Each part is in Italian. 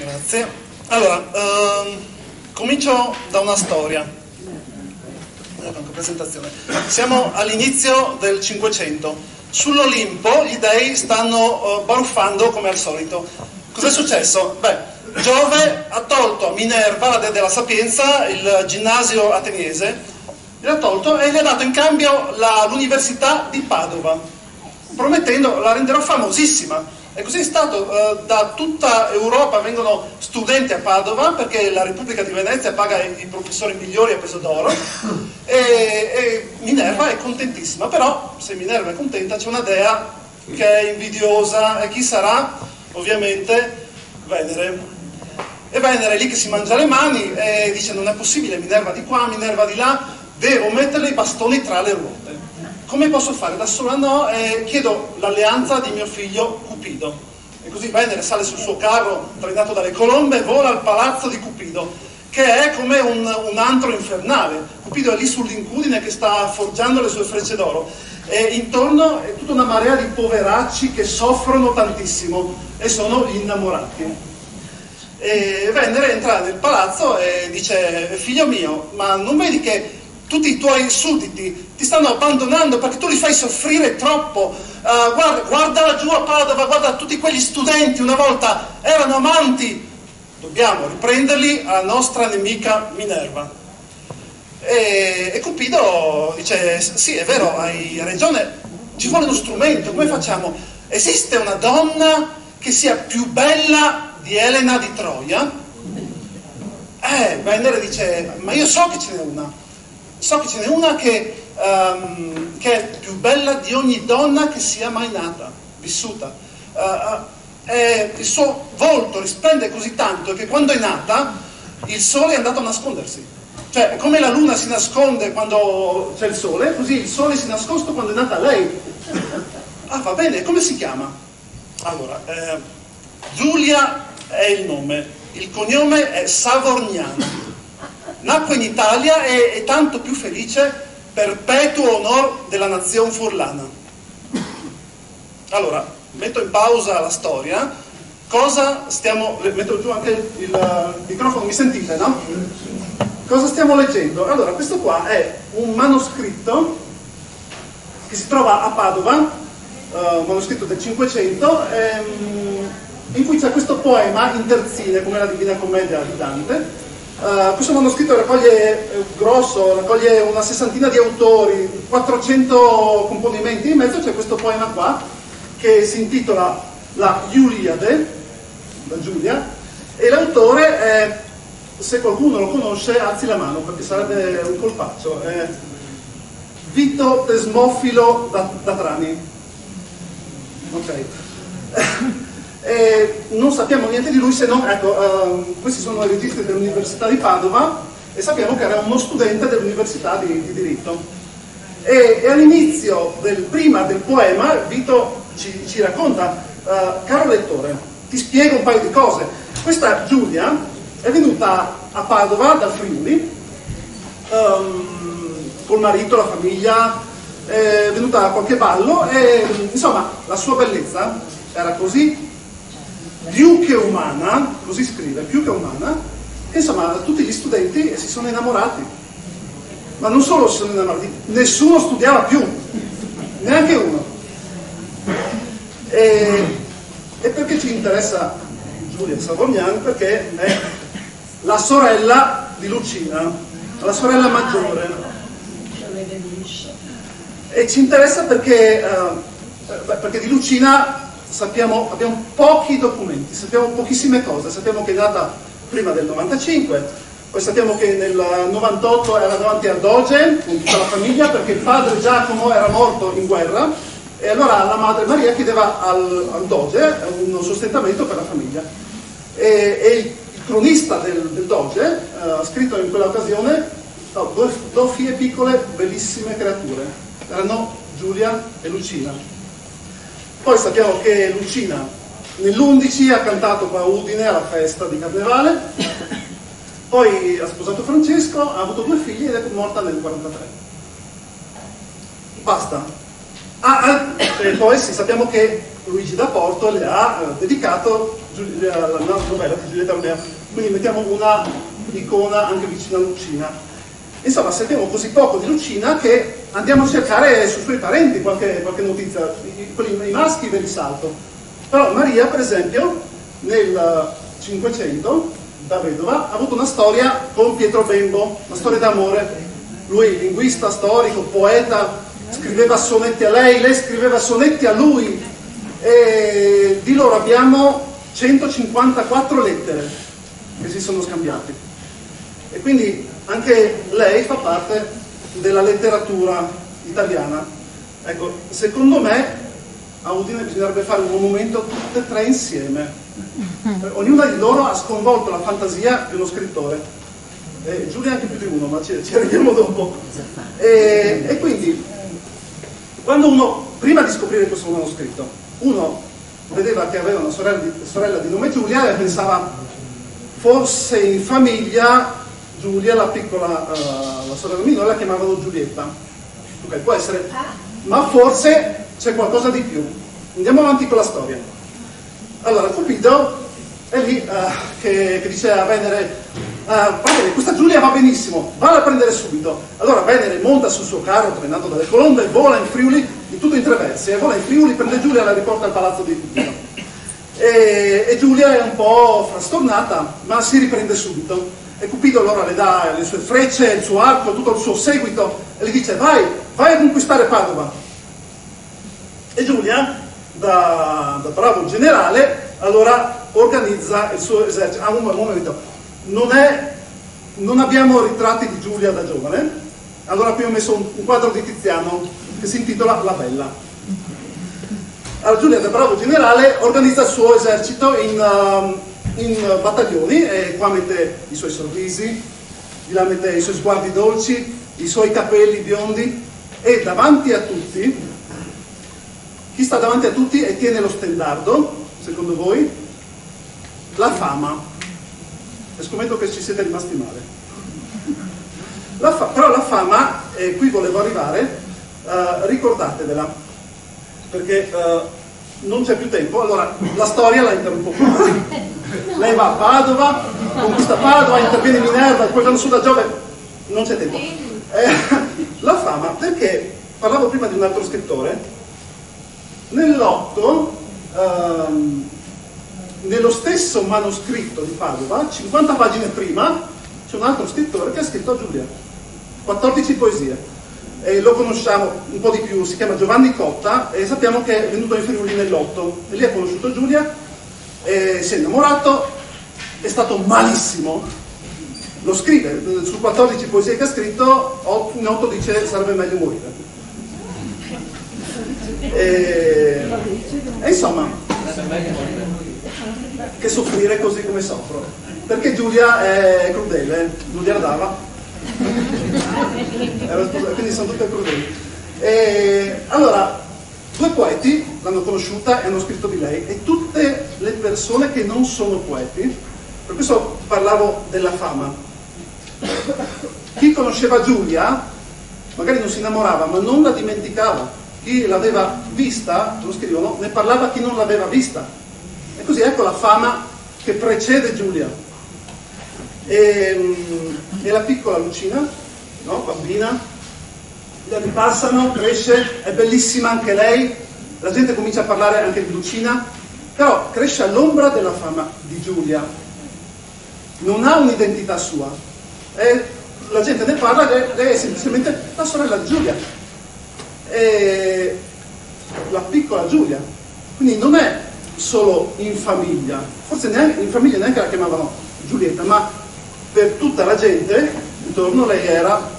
Grazie. Allora, comincio da una storia. Presentazione. Siamo all'inizio del 500. Sull'Olimpo gli dei stanno baruffando come al solito. Cos'è successo? Beh, Giove ha tolto a Minerva, la dea della sapienza, il ginnasio ateniese, l'ha tolto e gli ha dato in cambio l'università di Padova, promettendo la renderò famosissima. E così è stato, da tutta Europa vengono studenti a Padova perché la Repubblica di Venezia paga i professori migliori a peso d'oro e Minerva è contentissima. Però se Minerva è contenta c'è una dea che è invidiosa, e chi sarà? Ovviamente Venere. E Venere è lì che si mangia le mani e dice: non è possibile, Minerva di qua, Minerva di là, devo metterle i bastoni tra le ruote. Come posso fare da sola? No, chiedo l'alleanza di mio figlio Cupido. E così Venere sale sul suo carro trainato dalle colombe e vola al palazzo di Cupido, che è come un antro infernale. Cupido è lì sull'incudine che sta forgiando le sue frecce d'oro e intorno è tutta una marea di poveracci che soffrono tantissimo e sono gli innamorati. E Venere entra nel palazzo e dice: figlio mio, ma non vedi che tutti i tuoi sudditi ti stanno abbandonando perché tu li fai soffrire troppo? Guarda laggiù a Padova, guarda tutti quegli studenti, una volta erano amanti, dobbiamo riprenderli alla nostra nemica Minerva. E Cupido dice: sì, è vero, hai ragione, ci vuole uno strumento, come facciamo? Esiste una donna che sia più bella di Elena di Troia? Venere dice: ma io so che ce n'è una. So che ce n'è una che è più bella di ogni donna che sia mai nata, vissuta. Il suo volto risplende così tanto che quando è nata il sole è andato a nascondersi. Cioè, come la luna si nasconde quando c'è il sole, così il sole si è nascosto quando è nata lei. Va bene, come si chiama? Allora, Giulia è il nome, il cognome è Savorgnan. Nacque in Italia e è tanto più felice, perpetuo onor della nazione furlana. Allora, metto in pausa la storia. Metto giù anche il microfono, mi sentite, no? Cosa stiamo leggendo? Allora, questo qua è un manoscritto che si trova a Padova, un manoscritto del 500, in cui c'è questo poema in terzine, come la Divina Commedia di Dante. Questo manoscritto raccoglie una sessantina di autori, 400 componimenti. In mezzo c'è questo poema qua che si intitola La Iuliade, da Giulia, e l'autore è, se qualcuno lo conosce alzi la mano perché sarebbe un colpaccio, è Vito Tesmofilo da Trani. Ok. Non sappiamo niente di lui se non, questi sono i registri dell'Università di Padova e sappiamo che era uno studente dell'Università di diritto. E all'inizio prima del poema Vito ci racconta: caro lettore, ti spiego un paio di cose. Questa Giulia è venuta a Padova dal Friuli col marito, la famiglia, è venuta a qualche ballo e insomma la sua bellezza era così più che umana, così scrive, più che umana, e insomma tutti gli studenti si sono innamorati. Ma non solo si sono innamorati, nessuno studiava più, neanche uno. E perché ci interessa Giulia Savorgnan? Perché è la sorella di Lucina, la sorella maggiore. E ci interessa perché di Lucina abbiamo pochi documenti, sappiamo pochissime cose. Sappiamo che è nata prima del 95, poi sappiamo che nel 98 era davanti al doge con tutta la famiglia perché il padre Giacomo era morto in guerra e allora la madre Maria chiedeva al doge un sostentamento per la famiglia. E il cronista del doge ha scritto in quell'occasione: due figlie piccole, bellissime creature. Erano Giulia e Lucina. Poi sappiamo che Lucina nell'11 ha cantato qua a Udine alla festa di Carnevale, poi ha sposato Francesco, ha avuto 2 figli ed è morta nel 43. Basta. E poi sì, sappiamo che Luigi da Porto le ha dedicato la novella di Giulietta Romeo, quindi mettiamo una icona anche vicino a Lucina. Insomma, sappiamo così poco di Lucina che andiamo a cercare sui suoi parenti qualche notizia, i maschi ve li salto. Però Maria, per esempio, nel 500, da vedova, ha avuto una storia con Pietro Bembo, una storia d'amore. Lui, linguista, storico, poeta, scriveva sonetti a lei scriveva sonetti a lui, e di loro abbiamo 154 lettere che si sono scambiati. E quindi anche lei fa parte della letteratura italiana. Ecco, secondo me a Udine bisognerebbe fare un monumento tutte e tre insieme. Ognuna di loro ha sconvolto la fantasia di uno scrittore. Giulia anche più di uno, ma ci arriviamo dopo. E quindi, quando uno, prima di scoprire questo manoscritto, uno vedeva che aveva una sorella di nome Giulia e pensava, forse in famiglia Giulia, la piccola, la sorella minore, la chiamavano Giulietta. Ok, può essere, ma forse c'è qualcosa di più. Andiamo avanti con la storia. Allora, Cupido è lì che dice a Venere, questa Giulia va benissimo, valla a prendere subito. Allora Venere monta sul suo carro trainato dalle colombe, vola in Friuli, in tutto in tre versi, vola in Friuli, prende Giulia e la riporta al palazzo di Cupido. E Giulia è un po' frastornata, ma si riprende subito. E Cupido allora le dà le sue frecce, il suo arco, tutto il suo seguito, e gli dice vai a conquistare Padova. E Giulia, da bravo generale, allora organizza il suo esercito. Un momento, non abbiamo ritratti di Giulia da giovane, allora qui ho messo un quadro di Tiziano che si intitola La Bella. Allora Giulia, da bravo generale, organizza il suo esercito in battaglioni, e qua mette i suoi sorrisi, di là mette i suoi sguardi dolci, i suoi capelli biondi, e davanti a tutti, chi sta davanti a tutti e tiene lo stendardo, secondo voi? La fama. E scommetto che ci siete rimasti male. Però la fama, e qui volevo arrivare, ricordatevela, perché non c'è più tempo, allora la storia la interrompo qua. Lei va a Padova, conquista Padova, interviene Minerva, poi vanno su da Giove, non c'è tempo. La fama, perché parlavo prima di un altro scrittore, nell'8, nello stesso manoscritto di Padova, 50 pagine prima, c'è un altro scrittore che ha scritto a Giulia, 14 poesie. Lo conosciamo un po' di più, si chiama Giovanni Cotta, e sappiamo che è venuto in Friuli nell'8, e lì ha conosciuto Giulia, si è innamorato, è stato malissimo, lo scrive, su 14 poesie che ha scritto, in 8 dice sarebbe meglio morire. E insomma, che soffrire così come soffro, perché Giulia è crudele, non gliela dava, quindi sono tutte crudeli. Allora, due poeti l'hanno conosciuta e hanno scritto di lei, e tutte le persone che non sono poeti, per questo parlavo della fama. Chi conosceva Giulia magari non si innamorava, ma non la dimenticava. Chi l'aveva vista, lo scrivono, ne parlava chi non l'aveva vista. E così ecco la fama che precede Giulia. E la piccola Lucina, no? Bambina, gli anni passano, cresce, è bellissima anche lei, la gente comincia a parlare anche di Lucina, però cresce all'ombra della fama di Giulia, non ha un'identità sua, la gente ne parla, lei è semplicemente la sorella di Giulia, la piccola Giulia, quindi non è solo in famiglia, forse neanche, in famiglia neanche la chiamavano Giulietta, ma per tutta la gente intorno lei era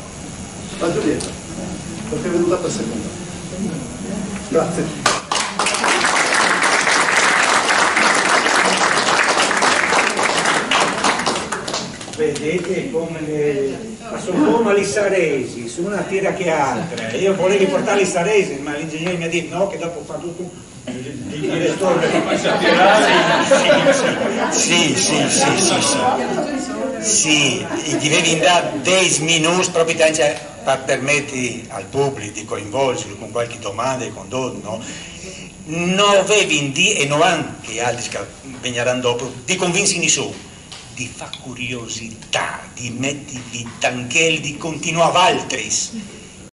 la Giulietta, perché è venuta per seconda. Grazie. Vedete come sono come i saresi, su una tira che altra. Io volevo portare i saresi, ma l'ingegnere mi ha detto no, che dopo fa tutto il direttore. Sì, devi dare 10 minuti proprio per permettere al pubblico di coinvolgerlo con qualche domanda e con no? non avevi di, e non anche altri che impegneranno dopo, di convinsi nessuno, di fa curiosità, di mettervi tanchel, di continuare altri.